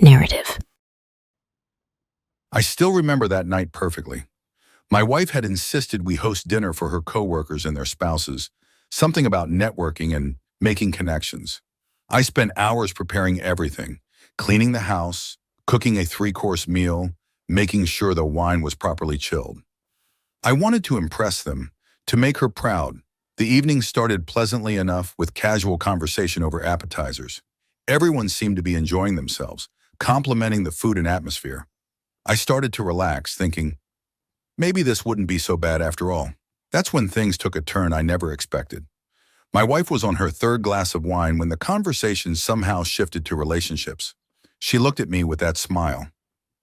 narrative. I still remember that night perfectly. My wife had insisted we host dinner for her coworkers and their spouses, something about networking and making connections. I spent hours preparing everything, cleaning the house, cooking a three-course meal, making sure the wine was properly chilled. I wanted to impress them, to make her proud. The evening started pleasantly enough with casual conversation over appetizers. Everyone seemed to be enjoying themselves, complimenting the food and atmosphere. I started to relax, thinking, maybe this wouldn't be so bad after all. That's when things took a turn I never expected. My wife was on her third glass of wine when the conversation somehow shifted to relationships. She looked at me with that smile,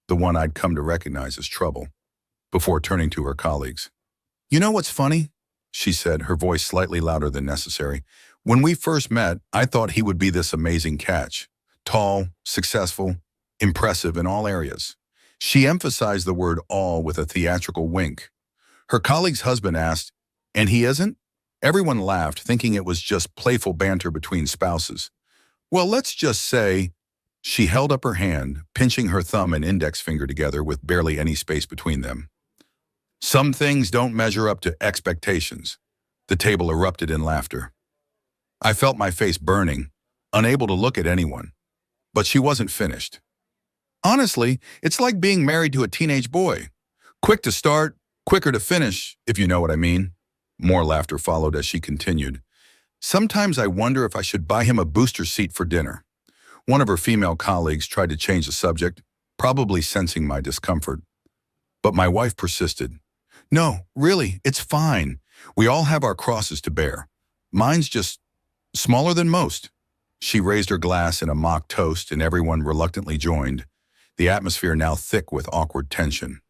the one I'd come to recognize as trouble, before turning to her colleagues. "You know what's funny?" she said, her voice slightly louder than necessary. "When we first met, I thought he would be this amazing catch. Tall, successful, impressive in all areas." She emphasized the word all with a theatrical wink. Her colleague's husband asked, "And he isn't?" Everyone laughed, thinking it was just playful banter between spouses. "Well, let's just say," she held up her hand, pinching her thumb and index finger together with barely any space between them. "Some things don't measure up to expectations." The table erupted in laughter. I felt my face burning, unable to look at anyone. But she wasn't finished. "Honestly, it's like being married to a teenage boy. Quick to start, quicker to finish, if you know what I mean." More laughter followed as she continued. "Sometimes I wonder if I should buy him a booster seat for dinner." One of her female colleagues tried to change the subject, probably sensing my discomfort. But my wife persisted. "No, really, it's fine. We all have our crosses to bear. Mine's just smaller than most." She raised her glass in a mock toast and everyone reluctantly joined, the atmosphere now thick with awkward tension.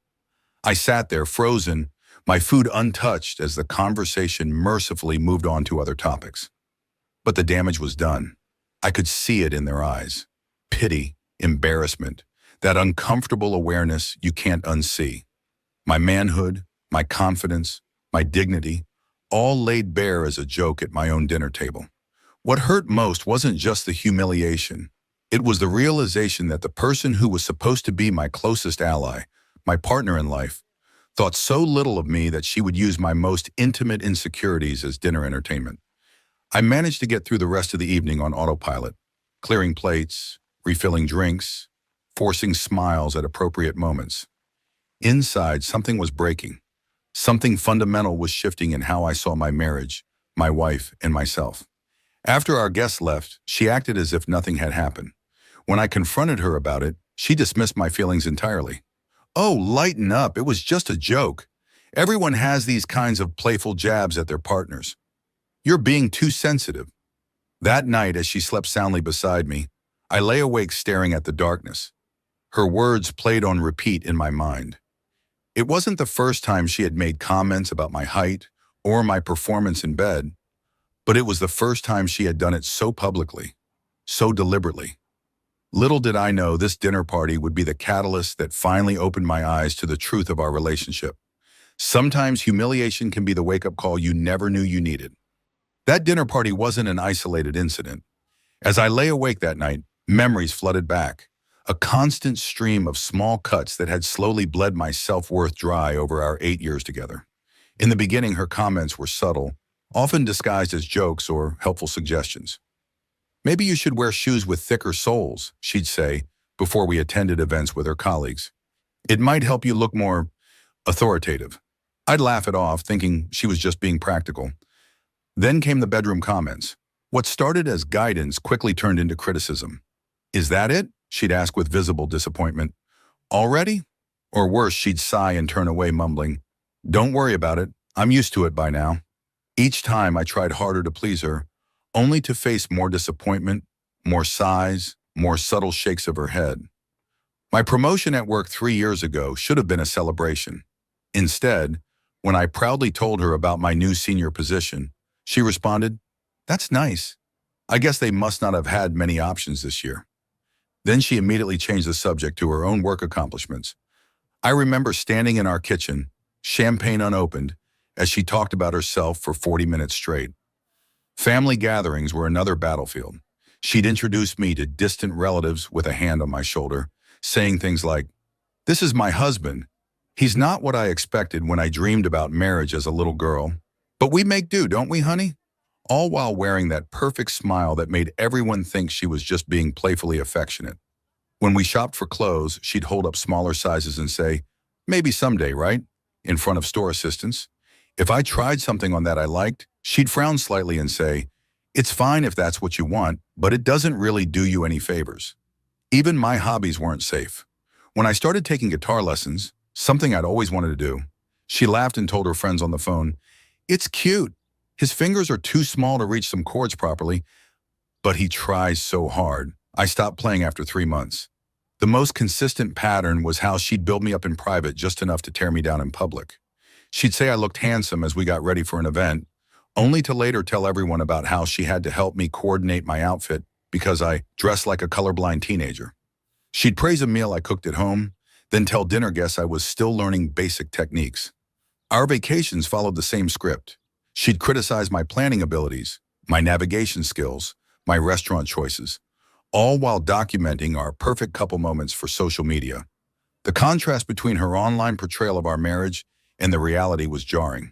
I sat there frozen, my food untouched as the conversation mercifully moved on to other topics. But the damage was done. I could see it in their eyes. Pity, embarrassment, that uncomfortable awareness you can't unsee. My manhood, my confidence, my dignity, all laid bare as a joke at my own dinner table. What hurt most wasn't just the humiliation. It was the realization that the person who was supposed to be my closest ally, my partner in life, thought so little of me that she would use my most intimate insecurities as dinner entertainment. I managed to get through the rest of the evening on autopilot, clearing plates, refilling drinks, forcing smiles at appropriate moments. Inside, something was breaking. Something fundamental was shifting in how I saw my marriage, my wife, and myself. After our guests left, she acted as if nothing had happened. When I confronted her about it, she dismissed my feelings entirely. "Oh, lighten up, it was just a joke. Everyone has these kinds of playful jabs at their partners. You're being too sensitive." That night, as she slept soundly beside me, I lay awake staring at the darkness. Her words played on repeat in my mind. It wasn't the first time she had made comments about my height or my performance in bed, but it was the first time she had done it so publicly, so deliberately. Little did I know this dinner party would be the catalyst that finally opened my eyes to the truth of our relationship. Sometimes humiliation can be the wake-up call you never knew you needed. That dinner party wasn't an isolated incident. As I lay awake that night, memories flooded back, a constant stream of small cuts that had slowly bled my self-worth dry over our 8 years together. In the beginning, her comments were subtle, often disguised as jokes or helpful suggestions. "Maybe you should wear shoes with thicker soles," she'd say, before we attended events with her colleagues. "It might help you look more authoritative." I'd laugh it off, thinking she was just being practical. Then came the bedroom comments. What started as guidance quickly turned into criticism. "Is that it?" she'd ask with visible disappointment. "Already?" Or worse, she'd sigh and turn away, mumbling, "Don't worry about it. I'm used to it by now." Each time I tried harder to please her, only to face more disappointment, more sighs, more subtle shakes of her head. My promotion at work 3 years ago should have been a celebration. Instead, when I proudly told her about my new senior position, she responded, "That's nice. I guess they must not have had many options this year." Then she immediately changed the subject to her own work accomplishments. I remember standing in our kitchen, champagne unopened, as she talked about herself for 40 minutes straight. Family gatherings were another battlefield. She'd introduce me to distant relatives with a hand on my shoulder, saying things like, "This is my husband. He's not what I expected when I dreamed about marriage as a little girl. But we make do, don't we, honey?" All while wearing that perfect smile that made everyone think she was just being playfully affectionate. When we shopped for clothes, she'd hold up smaller sizes and say, "Maybe someday, right?" in front of store assistants. If I tried something on that I liked, she'd frown slightly and say, "It's fine if that's what you want, but it doesn't really do you any favors." Even my hobbies weren't safe. When I started taking guitar lessons, something I'd always wanted to do, she laughed and told her friends on the phone, "It's cute. His fingers are too small to reach some chords properly, but he tries so hard." I stopped playing after 3 months. The most consistent pattern was how she'd build me up in private just enough to tear me down in public. She'd say I looked handsome as we got ready for an event, only to later tell everyone about how she had to help me coordinate my outfit because I dressed like a colorblind teenager. She'd praise a meal I cooked at home, then tell dinner guests I was still learning basic techniques. Our vacations followed the same script. She'd criticize my planning abilities, my navigation skills, my restaurant choices, all while documenting our perfect couple moments for social media. The contrast between her online portrayal of our marriage and the reality was jarring.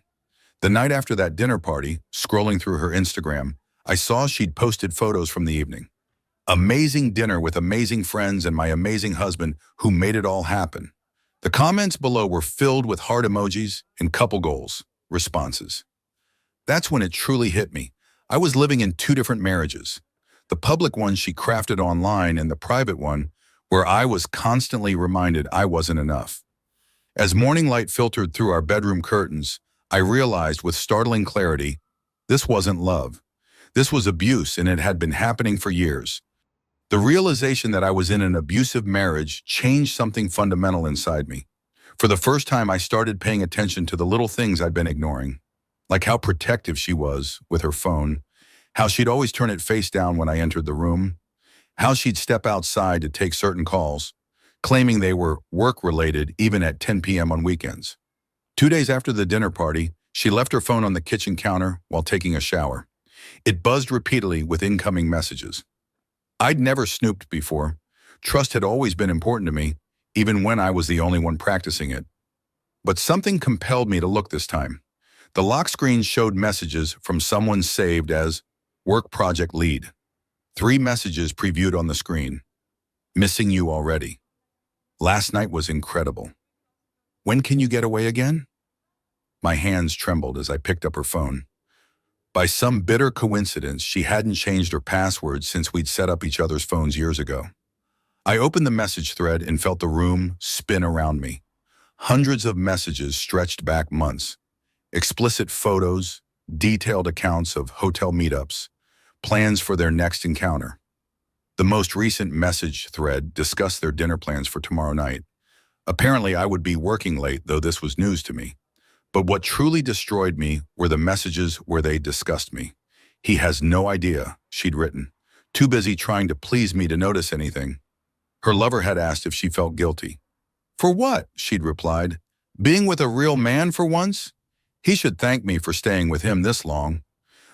The night after that dinner party, scrolling through her Instagram, I saw she'd posted photos from the evening. Amazing dinner with amazing friends and my amazing husband who made it all happen. The comments below were filled with heart emojis and couple goals responses. That's when it truly hit me. I was living in two different marriages. The public one she crafted online and the private one where I was constantly reminded I wasn't enough. As morning light filtered through our bedroom curtains, I realized with startling clarity, this wasn't love. This was abuse, and it had been happening for years. The realization that I was in an abusive marriage changed something fundamental inside me. For the first time, I started paying attention to the little things I'd been ignoring, like how protective she was with her phone, how she'd always turn it face down when I entered the room, how she'd step outside to take certain calls, claiming they were work-related even at 10 p.m. on weekends. 2 days after the dinner party, she left her phone on the kitchen counter while taking a shower. It buzzed repeatedly with incoming messages. I'd never snooped before. Trust had always been important to me, even when I was the only one practicing it. But something compelled me to look this time. The lock screen showed messages from someone saved as Work Project Lead. 3 messages previewed on the screen. Missing you already. Last night was incredible. When can you get away again? My hands trembled as I picked up her phone. By some bitter coincidence, she hadn't changed her password since we'd set up each other's phones years ago. I opened the message thread and felt the room spin around me. Hundreds of messages stretched back months. Explicit photos, detailed accounts of hotel meetups, plans for their next encounter. The most recent message thread discussed their dinner plans for tomorrow night. Apparently, I would be working late, though this was news to me. But what truly destroyed me were the messages where they discussed me. "He has no idea," she'd written, too busy trying to please me to notice anything. Her lover had asked if she felt guilty. "For what?" she'd replied. "Being with a real man for once? He should thank me for staying with him this long."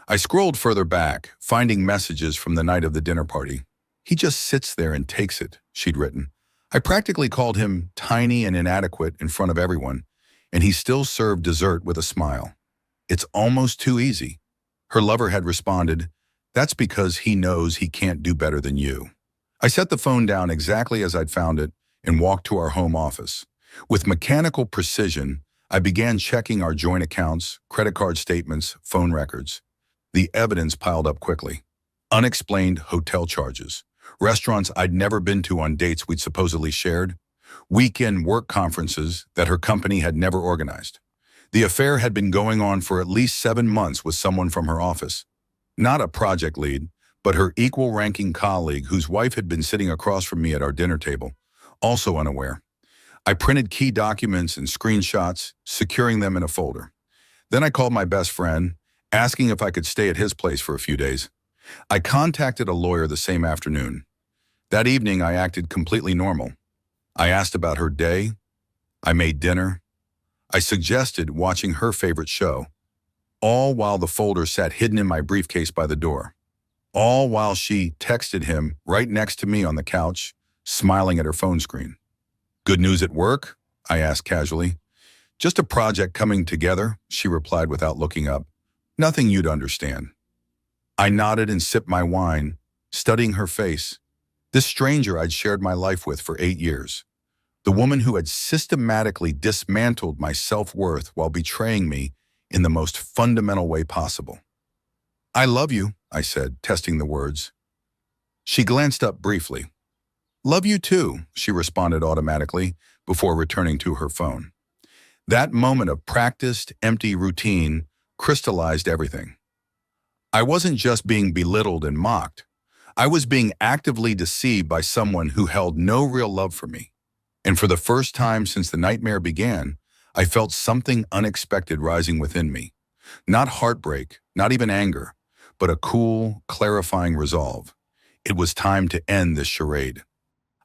I scrolled further back, finding messages from the night of the dinner party. "He just sits there and takes it," she'd written. I practically called him tiny and inadequate in front of everyone, and he still served dessert with a smile. "It's almost too easy." Her lover had responded, "That's because he knows he can't do better than you." I set the phone down exactly as I'd found it and walked to our home office. With mechanical precision, I began checking our joint accounts, credit card statements, phone records. The evidence piled up quickly. Unexplained hotel charges, restaurants I'd never been to on dates we'd supposedly shared, weekend work conferences that her company had never organized. The affair had been going on for at least 7 months with someone from her office. Not a project lead, but her equal-ranking colleague whose wife had been sitting across from me at our dinner table, also unaware. I printed key documents and screenshots, securing them in a folder. Then I called my best friend, asking if I could stay at his place for a few days. I contacted a lawyer the same afternoon. That evening, I acted completely normal. I asked about her day. I made dinner. I suggested watching her favorite show, all while the folder sat hidden in my briefcase by the door. all while she texted him right next to me on the couch, smiling at her phone screen. "Good news at work?" I asked casually. "Just a project coming together," she replied without looking up. "Nothing you'd understand." I nodded and sipped my wine, studying her face. This stranger I'd shared my life with for 8 years. The woman who had systematically dismantled my self-worth while betraying me in the most fundamental way possible. "I love you," I said, testing the words. She glanced up briefly. "Love you too," she responded automatically before returning to her phone. That moment of practiced, empty routine crystallized everything. I wasn't just being belittled and mocked. I was being actively deceived by someone who held no real love for me. And for the first time since the nightmare began, I felt something unexpected rising within me. Not heartbreak, not even anger, but a cool, clarifying resolve. It was time to end this charade.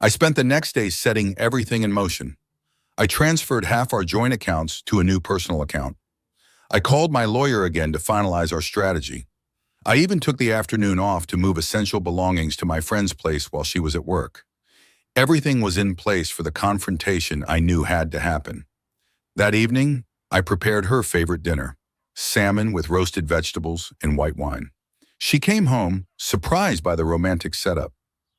I spent the next day setting everything in motion. I transferred half our joint accounts to a new personal account. I called my lawyer again to finalize our strategy. I even took the afternoon off to move essential belongings to my friend's place while she was at work. Everything was in place for the confrontation I knew had to happen. That evening, I prepared her favorite dinner, salmon with roasted vegetables and white wine. She came home, surprised by the romantic setup.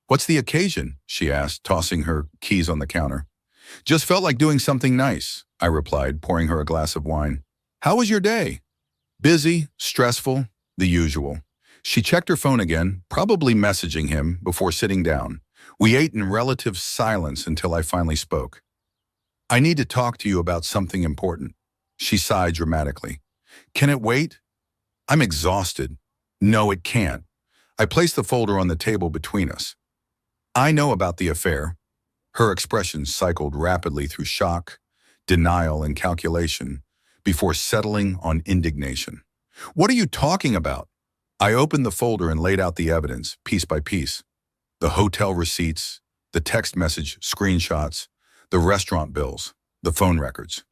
"What's the occasion?" she asked, tossing her keys on the counter. "Just felt like doing something nice," I replied, pouring her a glass of wine. "How was your day?" "Busy, stressful, the usual." She checked her phone again, probably messaging him, before sitting down. We ate in relative silence until I finally spoke. "I need to talk to you about something important." She sighed dramatically. "Can it wait?" "I'm exhausted." "No, it can't." I placed the folder on the table between us. "I know about the affair." Her expression cycled rapidly through shock, denial, and calculation before settling on indignation. "What are you talking about?" I opened the folder and laid out the evidence, piece by piece. The hotel receipts, the text message screenshots, the restaurant bills, the phone records.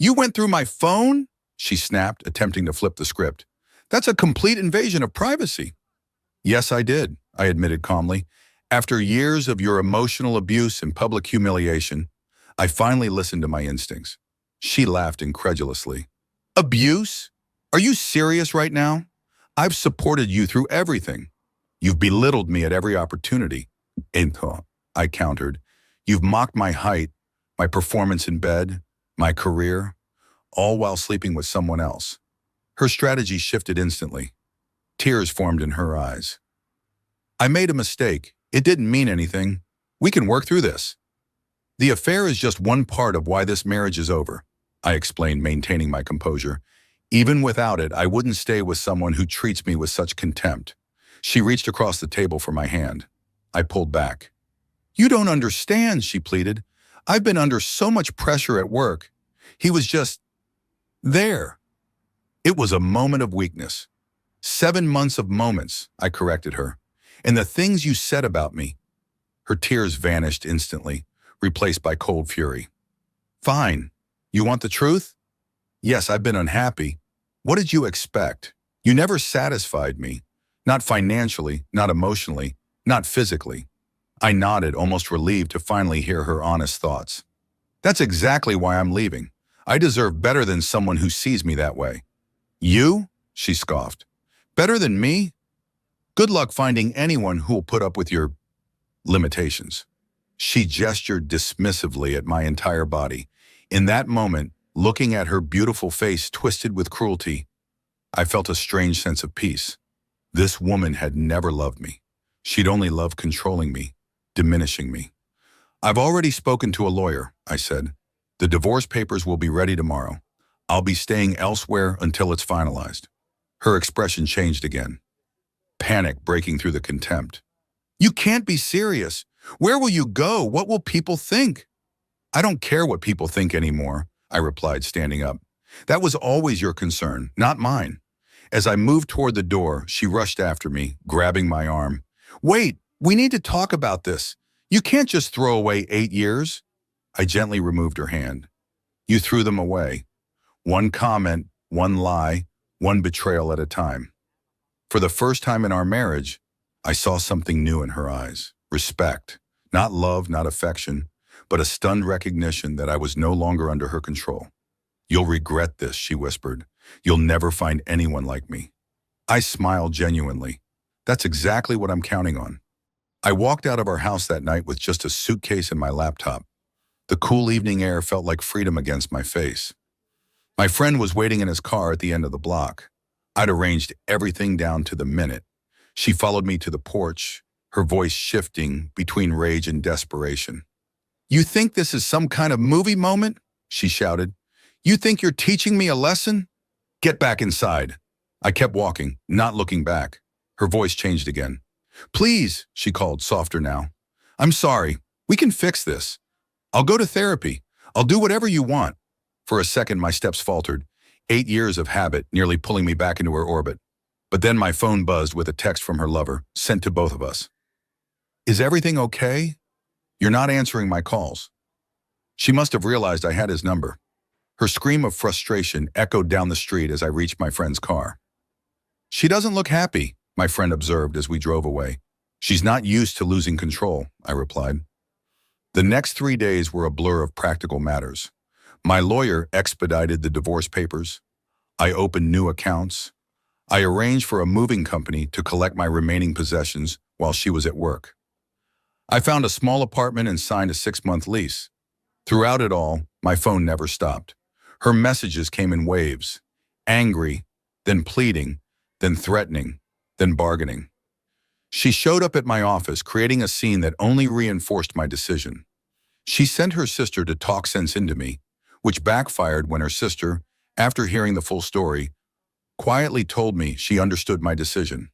"You went through my phone?" she snapped, attempting to flip the script. "That's a complete invasion of privacy." "Yes, I did," I admitted calmly. "After years of your emotional abuse and public humiliation, I finally listened to my instincts." She laughed incredulously. "Abuse? Are you serious right now? I've supported you through everything. You've belittled me at every opportunity." "And," I countered, "you've mocked my height, my performance in bed, my career, all while sleeping with someone else." Her strategy shifted instantly. Tears formed in her eyes. "I made a mistake. It didn't mean anything. We can work through this." "The affair is just one part of why this marriage is over," I explained, maintaining my composure. "Even without it, I wouldn't stay with someone who treats me with such contempt." She reached across the table for my hand. I pulled back. "You don't understand," she pleaded. "I've been under so much pressure at work. He was just there." It was a moment of weakness. 7 months of moments, I corrected her. "And the things you said about me." Her tears vanished instantly, replaced by cold fury. "Fine. You want the truth?" "Yes, I've been unhappy." "What did you expect? You never satisfied me. Not financially, not emotionally, not physically." I nodded, almost relieved to finally hear her honest thoughts. "That's exactly why I'm leaving. I deserve better than someone who sees me that way." "You?" she scoffed. "Better than me? Good luck finding anyone who'll put up with your limitations." She gestured dismissively at my entire body. In that moment, looking at her beautiful face twisted with cruelty, I felt a strange sense of peace. This woman had never loved me. She'd only loved controlling me, diminishing me. "I've already spoken to a lawyer," I said. "The divorce papers will be ready tomorrow. I'll be staying elsewhere until it's finalized." Her expression changed again, panic breaking through the contempt. "You can't be serious. Where will you go? What will people think?" "I don't care what people think anymore," I replied, standing up. "That was always your concern, not mine." As I moved toward the door, she rushed after me, grabbing my arm. "Wait, we need to talk about this. You can't just throw away 8 years." I gently removed her hand. "You threw them away. One comment, one lie, one betrayal at a time. For the first time in our marriage, I saw something new in her eyes. Respect. Not love, not affection, but a stunned recognition that I was no longer under her control. "You'll regret this," she whispered. "You'll never find anyone like me." I smiled genuinely. That's exactly what I'm counting on. I walked out of our house that night with just a suitcase and my laptop. The cool evening air felt like freedom against my face. My friend was waiting in his car at the end of the block. I'd arranged everything down to the minute. She followed me to the porch, her voice shifting between rage and desperation. "You think this is some kind of movie moment?" she shouted. "You think you're teaching me a lesson? Get back inside." I kept walking, not looking back. Her voice changed again. "Please," she called, softer now. "I'm sorry. We can fix this. I'll go to therapy. I'll do whatever you want." For a second, my steps faltered. 8 years of habit nearly pulling me back into her orbit. But then my phone buzzed with a text from her lover, sent to both of us. "Is everything okay? You're not answering my calls." She must have realized I had his number. Her scream of frustration echoed down the street as I reached my friend's car. "She doesn't look happy," my friend observed as we drove away. "She's not used to losing control," I replied. The next 3 days were a blur of practical matters. My lawyer expedited the divorce papers. I opened new accounts. I arranged for a moving company to collect my remaining possessions while she was at work. I found a small apartment and signed a 6-month lease. Throughout it all, my phone never stopped. Her messages came in waves, angry, then pleading, then threatening, then bargaining. She showed up at my office, creating a scene that only reinforced my decision. She sent her sister to talk sense into me, which backfired when her sister, after hearing the full story, quietly told me she understood my decision.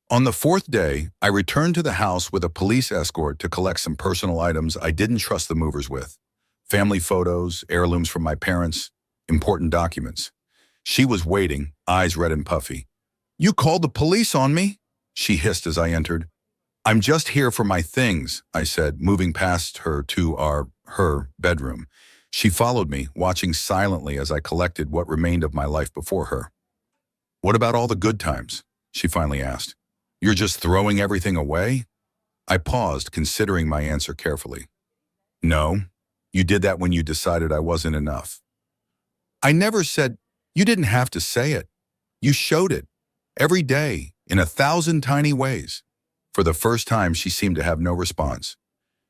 On the 4th day, I returned to the house with a police escort to collect some personal items I didn't trust the movers with. Family photos, heirlooms from my parents, important documents. She was waiting, eyes red and puffy. "You called the police on me?" she hissed as I entered. "I'm just here for my things," I said, moving past her to her bedroom. She followed me, watching silently as I collected what remained of my life before her. "What about all the good times?" she finally asked. "You're just throwing everything away?" I paused, considering my answer carefully. "No, you did that when you decided I wasn't enough." "I never said—" "You didn't have to say it. You showed it. Every day, in 1,000 tiny ways." For the first time, she seemed to have no response.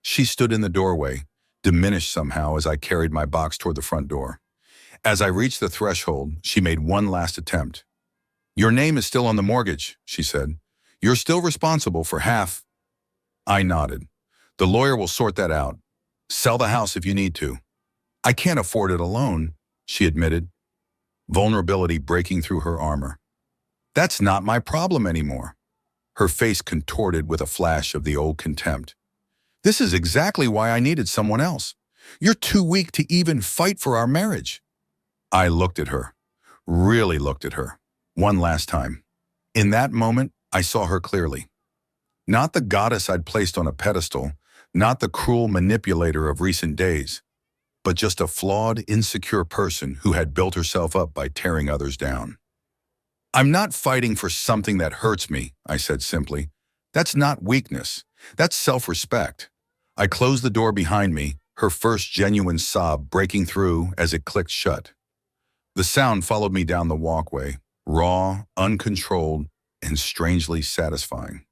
She stood in the doorway, diminished somehow as I carried my box toward the front door. As I reached the threshold, she made one last attempt. "Your name is still on the mortgage," she said. "You're still responsible for half." I nodded. "The lawyer will sort that out. Sell the house if you need to." "I can't afford it alone," she admitted, vulnerability breaking through her armor. "That's not my problem anymore." Her face contorted with a flash of the old contempt. "This is exactly why I needed someone else. You're too weak to even fight for our marriage." I looked at her, really looked at her, one last time. In that moment, I saw her clearly. Not the goddess I'd placed on a pedestal, not the cruel manipulator of recent days, but just a flawed, insecure person who had built herself up by tearing others down. "I'm not fighting for something that hurts me," I said simply. "That's not weakness. That's self-respect." I closed the door behind me, her first genuine sob breaking through as it clicked shut. The sound followed me down the walkway, raw, uncontrolled, and strangely satisfying.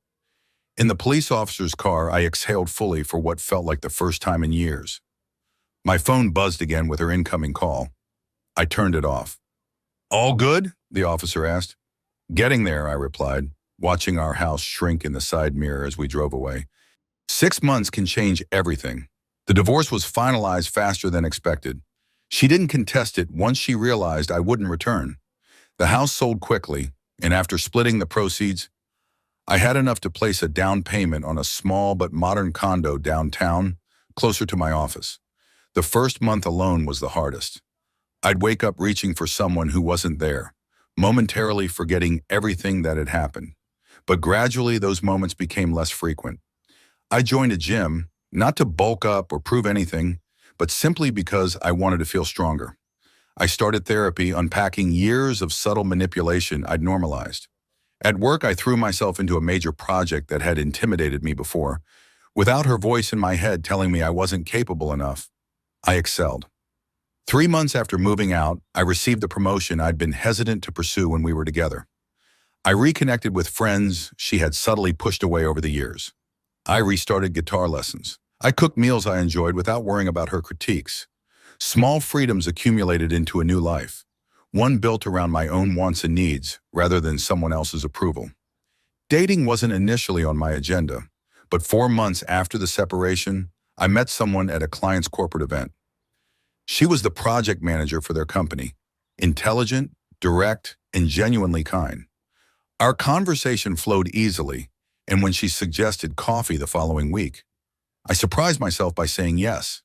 In the police officer's car, I exhaled fully for what felt like the first time in years. My phone buzzed again with her incoming call. I turned it off. "All good?" the officer asked. "Getting there," I replied, watching our house shrink in the side mirror as we drove away. 6 months can change everything. The divorce was finalized faster than expected. She didn't contest it once she realized I wouldn't return. The house sold quickly, and after splitting the proceeds, I had enough to place a down payment on a small but modern condo downtown, closer to my office. The first month alone was the hardest. I'd wake up reaching for someone who wasn't there, momentarily forgetting everything that had happened. But gradually, those moments became less frequent. I joined a gym, not to bulk up or prove anything, but simply because I wanted to feel stronger. I started therapy, unpacking years of subtle manipulation I'd normalized. At work, I threw myself into a major project that had intimidated me before. Without her voice in my head telling me I wasn't capable enough, I excelled. 3 months after moving out, I received the promotion I'd been hesitant to pursue when we were together. I reconnected with friends she had subtly pushed away over the years. I restarted guitar lessons. I cooked meals I enjoyed without worrying about her critiques. Small freedoms accumulated into a new life, one built around my own wants and needs rather than someone else's approval. Dating wasn't initially on my agenda, but 4 months after the separation, I met someone at a client's corporate event. She was the project manager for their company, intelligent, direct, and genuinely kind. Our conversation flowed easily, and when she suggested coffee the following week, I surprised myself by saying yes.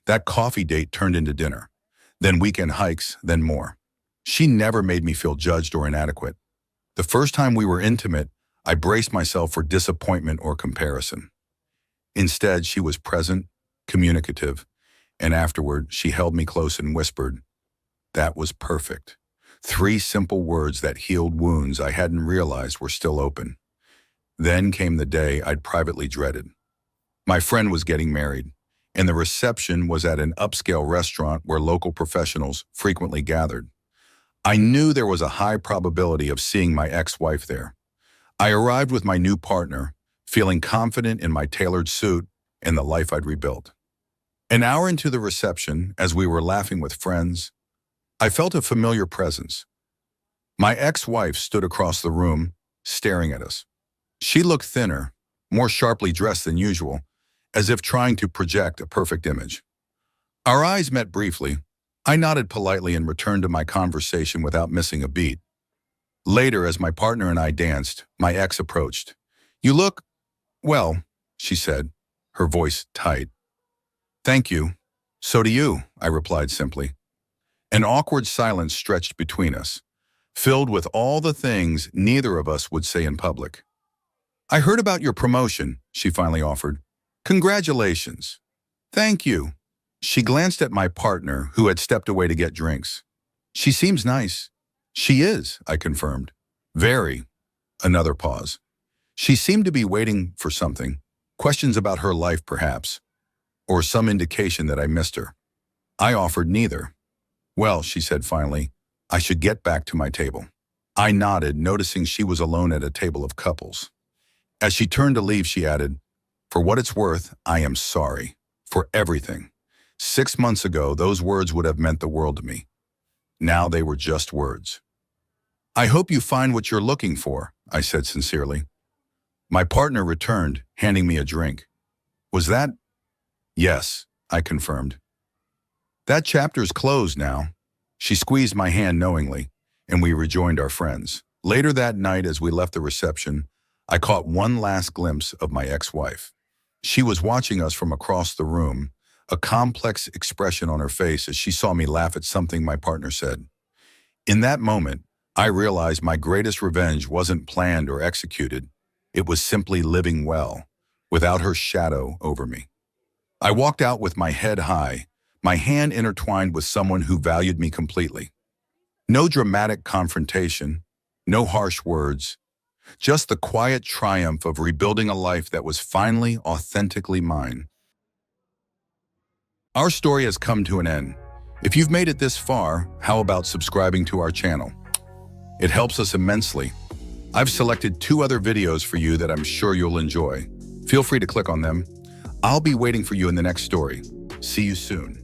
That coffee date turned into dinner, then weekend hikes, then more. She never made me feel judged or inadequate. The first time we were intimate, I braced myself for disappointment or comparison. Instead, she was present, communicative, and afterward, she held me close and whispered, "That was perfect." 3 simple words that healed wounds I hadn't realized were still open. Then came the day I'd privately dreaded. My friend was getting married, and the reception was at an upscale restaurant where local professionals frequently gathered. I knew there was a high probability of seeing my ex-wife there. I arrived with my new partner, feeling confident in my tailored suit and the life I'd rebuilt. An hour into the reception, as we were laughing with friends, I felt a familiar presence. My ex-wife stood across the room, staring at us. She looked thinner, more sharply dressed than usual, as if trying to project a perfect image. Our eyes met briefly. I nodded politely and returned to my conversation without missing a beat. Later, as my partner and I danced, my ex approached. "You look, well," she said, her voice tight. "Thank you. So do you," I replied simply. An awkward silence stretched between us, filled with all the things neither of us would say in public. "I heard about your promotion," she finally offered. "Congratulations." "Thank you." She glanced at my partner, who had stepped away to get drinks. "She seems nice." "She is," I confirmed. "Very." Another pause. She seemed to be waiting for something, questions about her life perhaps, or some indication that I missed her. I offered neither. "Well," she said finally, "I should get back to my table." I nodded, noticing she was alone at a table of couples. As she turned to leave, she added, "For what it's worth, I am sorry. For everything. 6 months ago, those words would have meant the world to me. Now they were just words." "I hope you find what you're looking for," I said sincerely. My partner returned, handing me a drink. "Was that?" "Yes," I confirmed. "That chapter's closed now." She squeezed my hand knowingly, and we rejoined our friends. Later that night, as we left the reception, I caught one last glimpse of my ex-wife. She was watching us from across the room, a complex expression on her face as she saw me laugh at something my partner said. In that moment, I realized my greatest revenge wasn't planned or executed. It was simply living well, without her shadow over me. I walked out with my head high, my hand intertwined with someone who valued me completely. No dramatic confrontation, no harsh words, just the quiet triumph of rebuilding a life that was finally authentically mine. Our story has come to an end. If you've made it this far, how about subscribing to our channel? It helps us immensely. I've selected 2 other videos for you that I'm sure you'll enjoy. Feel free to click on them. I'll be waiting for you in the next story. See you soon.